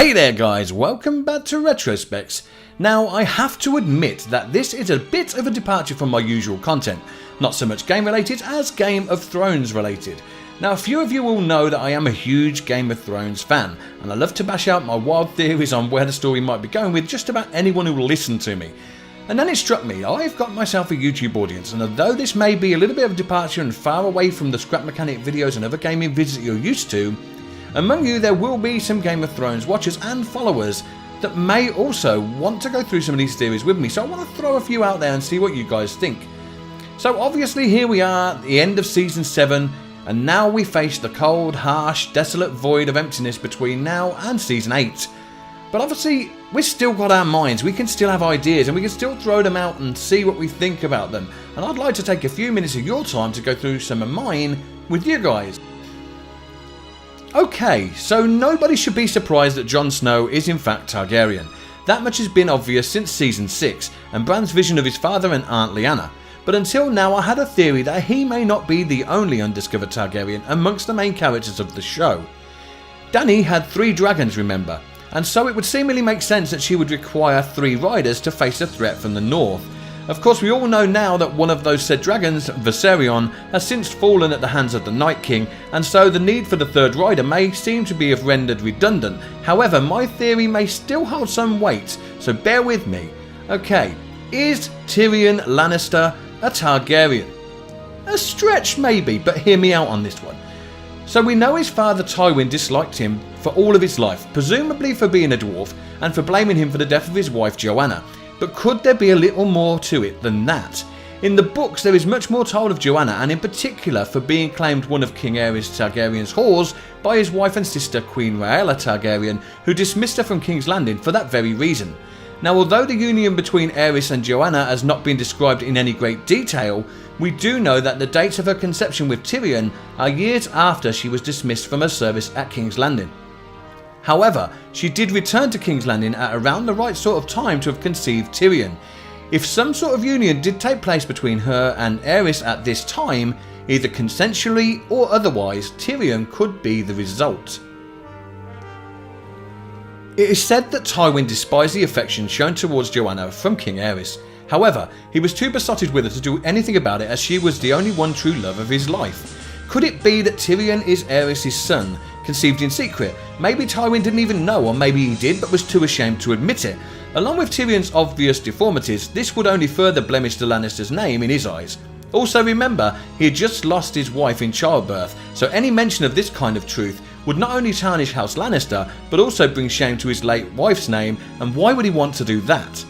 Hey there guys, welcome back to Retrospects. Now I have to admit that this is a bit of a departure from my usual content, not so much game related as Game of Thrones related. Now a few of you will know that I am a huge Game of Thrones fan, and I love to bash out my wild theories on where the story might be going with just about anyone who will listen to me. And then it struck me, I've got myself a YouTube audience, and although this may be a little bit of a departure and far away from the scrap mechanic videos and other gaming vids that you're used to, among you there will be some Game of Thrones watchers and followers that may also want to go through some of these theories with me, so I want to throw a few out there and see what you guys think. So obviously here we are at the end of Season 7, and now we face the cold, harsh, desolate void of emptiness between now and Season 8. But obviously we've still got our minds, we can still have ideas and we can still throw them out and see what we think about them, and I'd like to take a few minutes of your time to go through some of mine with you guys. Okay, so nobody should be surprised that Jon Snow is in fact Targaryen. That much has been obvious since Season 6 and Bran's vision of his father and Aunt Lyanna. But until now I had a theory that he may not be the only undiscovered Targaryen amongst the main characters of the show. Dany had 3 dragons, remember, and so it would seemingly make sense that she would require 3 riders to face a threat from the north. Of course we all know now that one of those said dragons, Viserion, has since fallen at the hands of the Night King, and so the need for the 3rd rider may seem to be rendered redundant. However, my theory may still hold some weight, so bear with me. Okay, is Tyrion Lannister a Targaryen? A stretch maybe, but hear me out on this one. So we know his father Tywin disliked him for all of his life, presumably for being a dwarf and for blaming him for the death of his wife Joanna. But could there be a little more to it than that? In the books there is much more told of Joanna, and in particular for being claimed one of King Aerys Targaryen's whores by his wife and sister Queen Rhaella Targaryen, who dismissed her from King's Landing for that very reason. Now although the union between Aerys and Joanna has not been described in any great detail, we do know that the dates of her conception with Tyrion are years after she was dismissed from her service at King's Landing. However, she did return to King's Landing at around the right sort of time to have conceived Tyrion. If some sort of union did take place between her and Aerys at this time, either consensually or otherwise, Tyrion could be the result. It is said that Tywin despised the affection shown towards Joanna from King Aerys. However, he was too besotted with her to do anything about it, as she was the only one true love of his life. Could it be that Tyrion is Aerys' son, conceived in secret? Maybe Tywin didn't even know, or maybe he did but was too ashamed to admit it. Along with Tyrion's obvious deformities, this would only further blemish the Lannisters' name in his eyes. Also remember, he had just lost his wife in childbirth, so any mention of this kind of truth would not only tarnish House Lannister, but also bring shame to his late wife's name, and why would he want to do that?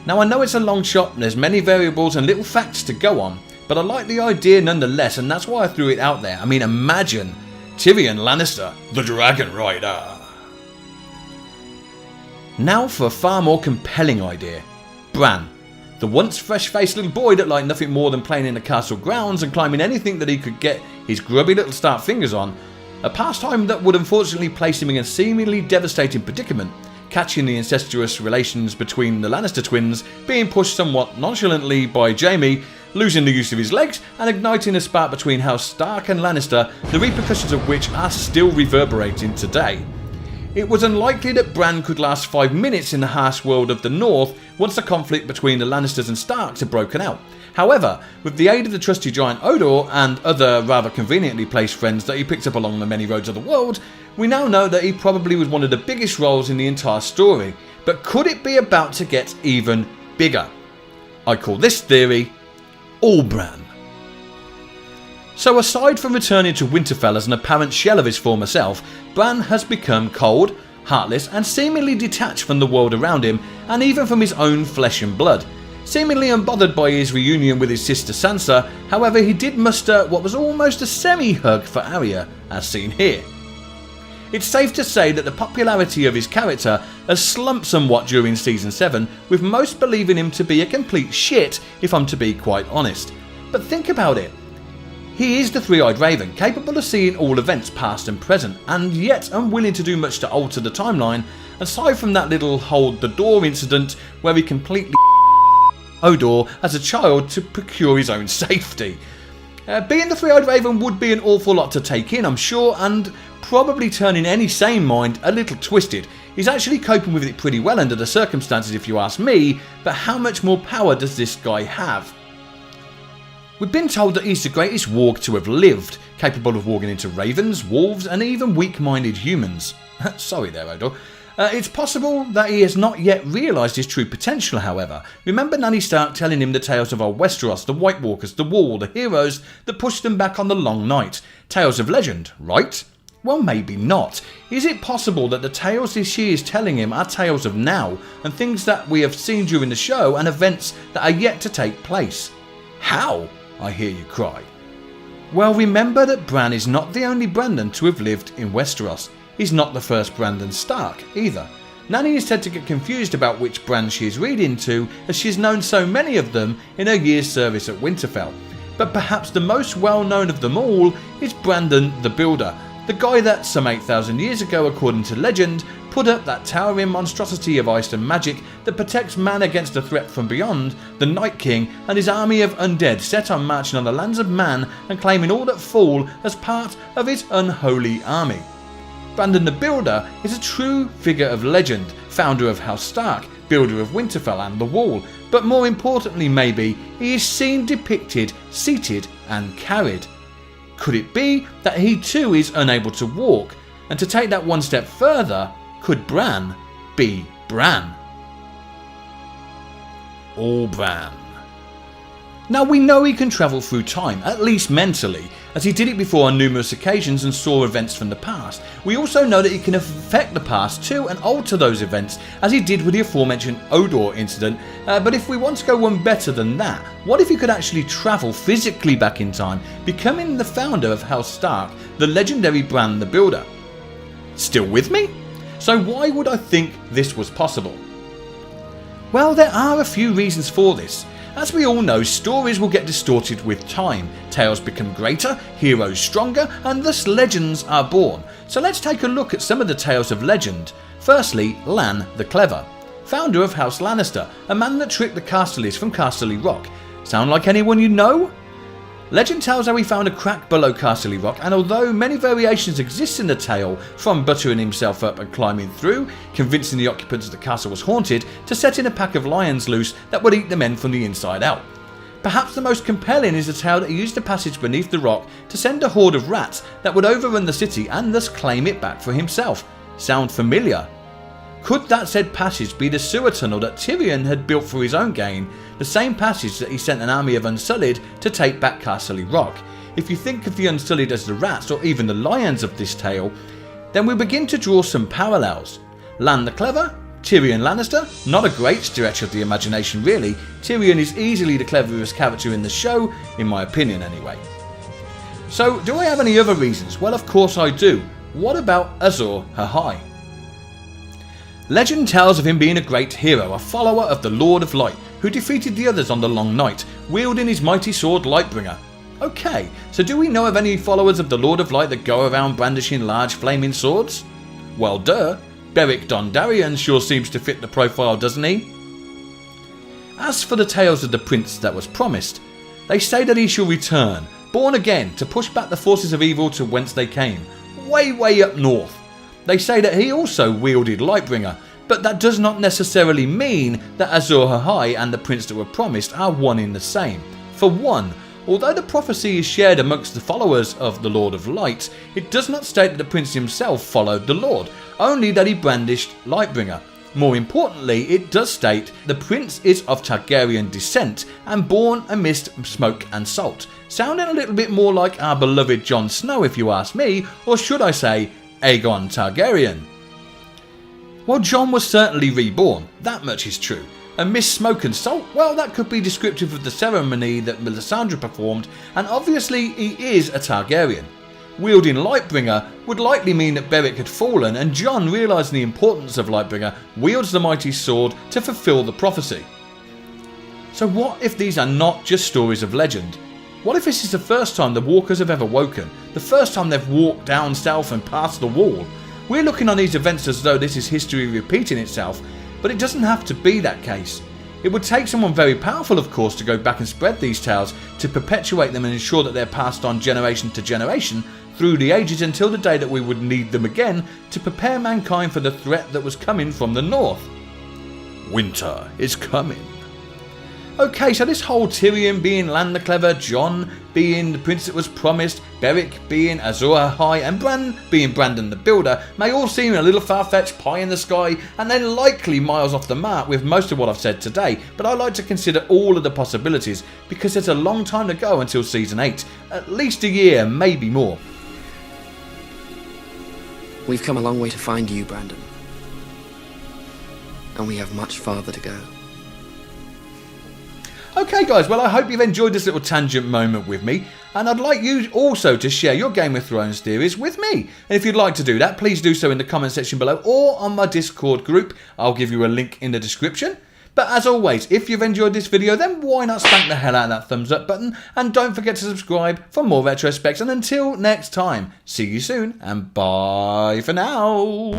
Now I know it's a long shot and there's many variables and little facts to go on, but I like the idea nonetheless, and that's why I threw it out there. I mean, imagine Tyrion Lannister, the Dragon Rider. Now for a far more compelling idea. Bran, the once fresh-faced little boy that liked nothing more than playing in the castle grounds and climbing anything that he could get his grubby little stark fingers on, a pastime that would unfortunately place him in a seemingly devastating predicament, catching the incestuous relations between the Lannister twins, being pushed somewhat nonchalantly by Jaime, losing the use of his legs, and igniting a spark between House Stark and Lannister, the repercussions of which are still reverberating today. It was unlikely that Bran could last 5 minutes in the harsh world of the North once the conflict between the Lannisters and Starks had broken out. However, with the aid of the trusty giant Hodor and other rather conveniently placed friends that he picked up along the many roads of the world, we now know that he probably was one of the biggest roles in the entire story. But could it be about to get even bigger? I call this theory ALL BRAN. So aside from returning to Winterfell as an apparent shell of his former self, Bran has become cold, heartless and seemingly detached from the world around him, and even from his own flesh and blood. Seemingly unbothered by his reunion with his sister Sansa, however he did muster what was almost a semi-hug for Arya, as seen here. It's safe to say that the popularity of his character has slumped somewhat during Season 7, with most believing him to be a complete shit, if I'm to be quite honest. But think about it. He is the Three-Eyed Raven, capable of seeing all events past and present, and yet unwilling to do much to alter the timeline, aside from that little hold the door incident where he completely Hodor as a child to procure his own safety. Being the Three-Eyed Raven would be an awful lot to take in, I'm sure, and probably turning any sane mind a little twisted. He's actually coping with it pretty well under the circumstances if you ask me, but how much more power does this guy have? We've been told that he's the greatest warg to have lived, capable of warging into ravens, wolves and even weak-minded humans. Sorry there, Odor. It's possible that he has not yet realised his true potential, however. Remember Nanny Stark telling him the tales of old Westeros, the White Walkers, the Wall, the heroes that pushed them back on the long night. Tales of legend, right? Well, maybe not. Is it possible that the tales she is telling him are tales of now, and things that we have seen during the show and events that are yet to take place? How? I hear you cry. Well, remember that Bran is not the only Brandon to have lived in Westeros. He's not the first Brandon Stark either. Nanny is said to get confused about which Bran she is reading to, as she's known so many of them in her year's service at Winterfell. But perhaps the most well known of them all is Brandon the Builder, the guy that some 8,000 years ago, according to legend, put up that towering monstrosity of ice and magic that protects man against a threat from beyond, the Night King and his army of undead set on marching on the lands of man and claiming all that fall as part of his unholy army. Brandon the Builder is a true figure of legend, founder of House Stark, builder of Winterfell and the Wall, but more importantly maybe, he is seen depicted, seated and carried. Could it be that he too is unable to walk? And to take that one step further, could Bran be Bran? All Bran. Now we know he can travel through time, at least mentally, as he did it before on numerous occasions and saw events from the past. We also know that he can affect the past too and alter those events, as he did with the aforementioned Odor incident, but if we want to go one better than that, what if he could actually travel physically back in time, becoming the founder of House Stark, the legendary Bran the Builder? Still with me? So why would I think this was possible? Well, there are a few reasons for this. As we all know, stories will get distorted with time, tales become greater, heroes stronger, and thus legends are born. So let's take a look at some of the tales of legend. Firstly, Lan the Clever, founder of House Lannister, a man that tricked the Castleleys from Casterly Rock. Sound like anyone you know? Legend tells how he found a crack below Casterly Rock, and although many variations exist in the tale, from buttering himself up and climbing through, convincing the occupants the castle was haunted, to setting a pack of lions loose that would eat the men from the inside out. Perhaps the most compelling is the tale that he used a passage beneath the rock to send a horde of rats that would overrun the city and thus claim it back for himself. Sound familiar? Could that said passage be the sewer tunnel that Tyrion had built for his own gain, the same passage that he sent an army of Unsullied to take back Casterly Rock? If you think of the Unsullied as the rats or even the lions of this tale, then we begin to draw some parallels. Lan the Clever, Tyrion Lannister, not a great stretch of the imagination really. Tyrion is easily the cleverest character in the show, in my opinion anyway. So do I have any other reasons? Well, of course I do. What about Azor Ahai? Legend tells of him being a great hero, a follower of the Lord of Light, who defeated the others on the Long Night, wielding his mighty sword Lightbringer. Okay, so do we know of any followers of the Lord of Light that go around brandishing large flaming swords? Well duh, Beric Dondarrion sure seems to fit the profile, doesn't he? As for the tales of the prince that was promised, they say that he shall return, born again, to push back the forces of evil to whence they came, way up north. They say that he also wielded Lightbringer, but that does not necessarily mean that Azor Ahai and the prince that were promised are one in the same. For one, although the prophecy is shared amongst the followers of the Lord of Light, it does not state that the prince himself followed the Lord, only that he brandished Lightbringer. More importantly, it does state the prince is of Targaryen descent and born amidst smoke and salt, sounding a little bit more like our beloved Jon Snow if you ask me, or should I say Aegon Targaryen. Well, Jon was certainly reborn, that much is true. And Miss Smoke and Salt, well, that could be descriptive of the ceremony that Melisandre performed, and obviously he is a Targaryen. Wielding Lightbringer would likely mean that Beric had fallen, and Jon, realising the importance of Lightbringer, wields the mighty sword to fulfil the prophecy. So what if these are not just stories of legend? What if this is the first time the walkers have ever woken, the first time they've walked down south and past the wall? We're looking on these events as though this is history repeating itself, but it doesn't have to be that case. It would take someone very powerful, of course, to go back and spread these tales, to perpetuate them and ensure that they're passed on generation to generation through the ages until the day that we would need them again to prepare mankind for the threat that was coming from the north. Winter is coming. Okay, so this whole Tyrion being Lan the Clever, Jon being the prince that was promised, Beric being Azor Ahai, and Bran being Brandon the Builder may all seem a little far-fetched, pie in the sky, and they're likely miles off the mark with most of what I've said today, but I like to consider all of the possibilities because there's a long time to go until Season 8, at least a year, maybe more. We've come a long way to find you, Brandon. And we have much farther to go. Okay guys, well I hope you've enjoyed this little tangent moment with me, and I'd like you also to share your Game of Thrones theories with me. And if you'd like to do that, please do so in the comment section below or on my Discord group. I'll give you a link in the description. But as always, if you've enjoyed this video, then why not spank the hell out of that thumbs up button, and don't forget to subscribe for more retrospects. And until next time, see you soon and bye for now.